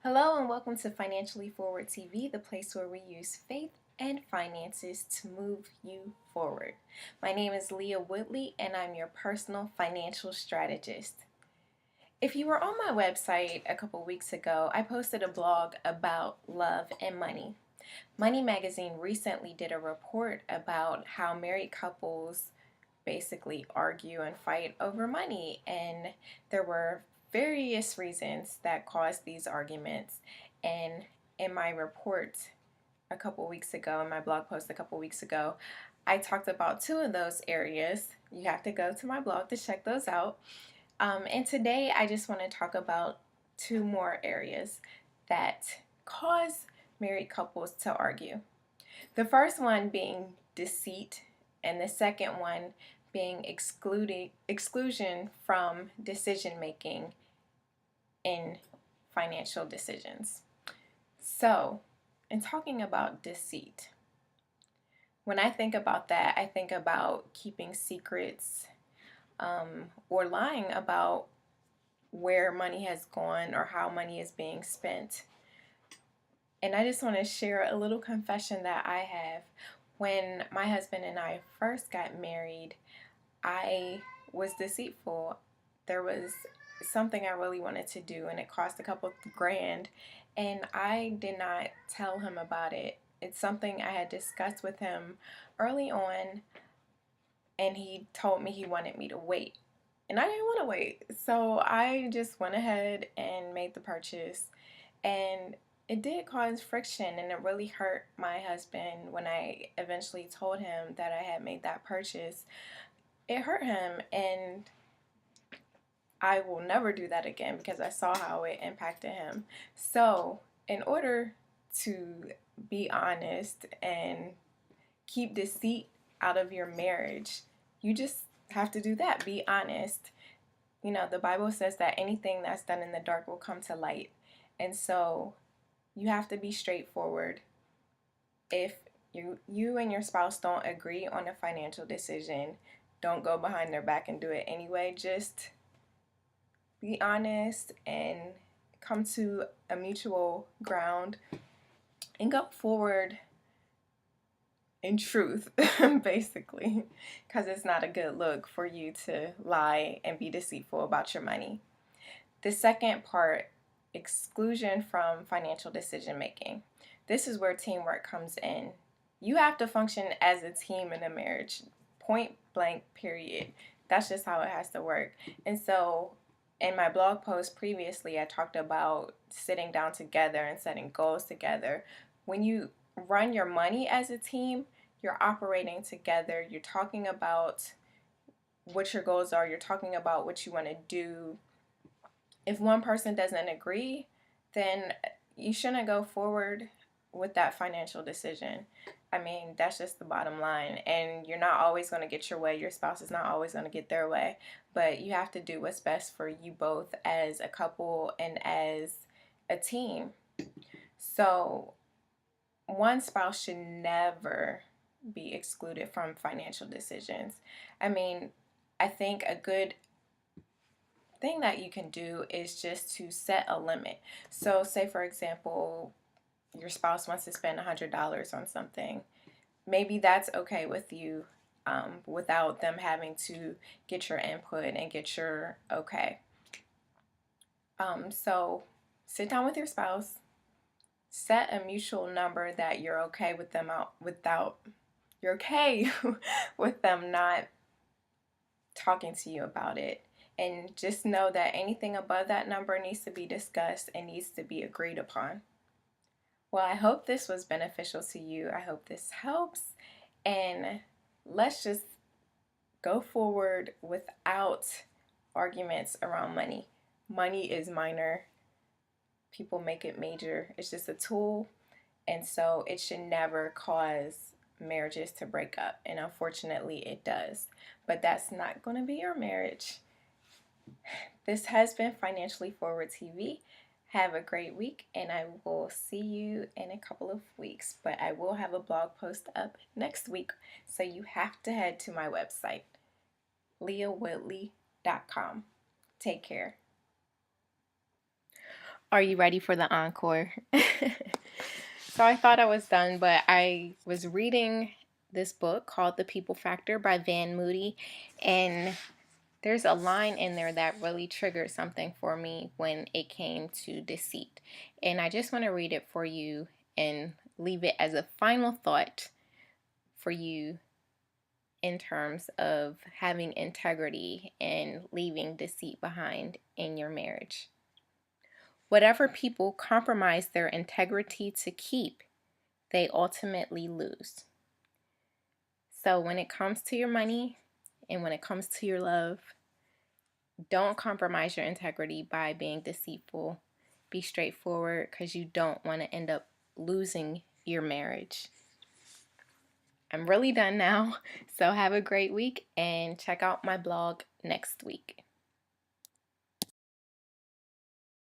Hello and welcome to Financially Forward TV, the place where we use faith and finances to move you forward. My name is Leah Woodley and I'm your personal financial strategist. If you were on my website a couple weeks ago, I posted a blog about love and money. Money Magazine recently did a report about how married couples basically argue and fight over money, and there were various reasons that caused these arguments. And in my report a couple weeks ago, in my blog post a couple weeks ago, I talked about two of those areas. You have to go to my blog to check those out. And today I just want to talk about two more areas that cause married couples to argue. The first one being deceit, and the second one being exclusion from decision making in financial decisions. So, in talking about deceit, when I think about that, I think about keeping secrets or lying about where money has gone or how money is being spent. And I just want to share a little confession that I have. When my husband and I first got married, I was deceitful. There was something I really wanted to do, and it cost a couple grand, and I did not tell him about it. It's something I had discussed with him early on, and he told me he wanted me to wait. And I didn't want to wait, so I just went ahead and made the purchase. And it did cause friction, and it really hurt my husband when I eventually told him that I had made that purchase. It hurt him, and I will never do that again because I saw how it impacted him. So, in order to be honest and keep deceit out of your marriage, you just have to do that. Be honest. You know, the Bible says that anything that's done in the dark will come to light. And so, you have to be straightforward. If you and your spouse don't agree on a financial decision, don't go behind their back and do it anyway. Just be honest and come to a mutual ground and go forward in truth, basically, because it's not a good look for you to lie and be deceitful about your money. The second part, exclusion from financial decision making. This is where teamwork comes in. You have to function as a team in a marriage, point blank, period. That's just how it has to work. And so, in my blog post previously, I talked about sitting down together and setting goals together. When you run your money as a team, you're operating together. You're talking about what your goals are. You're talking about what you want to do. If one person doesn't agree, then you shouldn't go forward with that financial decision. I mean, that's just the bottom line. And you're not always going to get your way. Your spouse is not always going to get their way. But you have to do what's best for you both as a couple and as a team. So, one spouse should never be excluded from financial decisions. I mean, I think a good thing that you can do is just to set a limit. So, say for example, your spouse wants to spend $100 on something. Maybe that's okay with you without them having to get your input and get your okay. So, sit down with your spouse, set a mutual number that you're okay with them you're okay with them not talking to you about it. And just know that anything above that number needs to be discussed and needs to be agreed upon. Well, I hope this was beneficial to you. I hope this helps. And let's just go forward without arguments around money. Money is minor. People make it major. It's just a tool. And so it should never cause marriages to break up. And unfortunately, it does. But that's not going to be your marriage. This has been Financially Forward TV. Have a great week, and I will see you in a couple of weeks. But I will have a blog post up next week, so you have to head to my website, leahwoodley.com. Take care. Are you ready for the encore? So I thought I was done, but I was reading this book called The People Factor by Van Moody, and there's a line in there that really triggered something for me when it came to deceit. And I just want to read it for you and leave it as a final thought for you in terms of having integrity and leaving deceit behind in your marriage. Whatever people compromise their integrity to keep, they ultimately lose. So when it comes to your money and when it comes to your love, don't compromise your integrity by being deceitful. Be straightforward, because you don't want to end up losing your marriage. I'm really done now. So have a great week and check out my blog next week.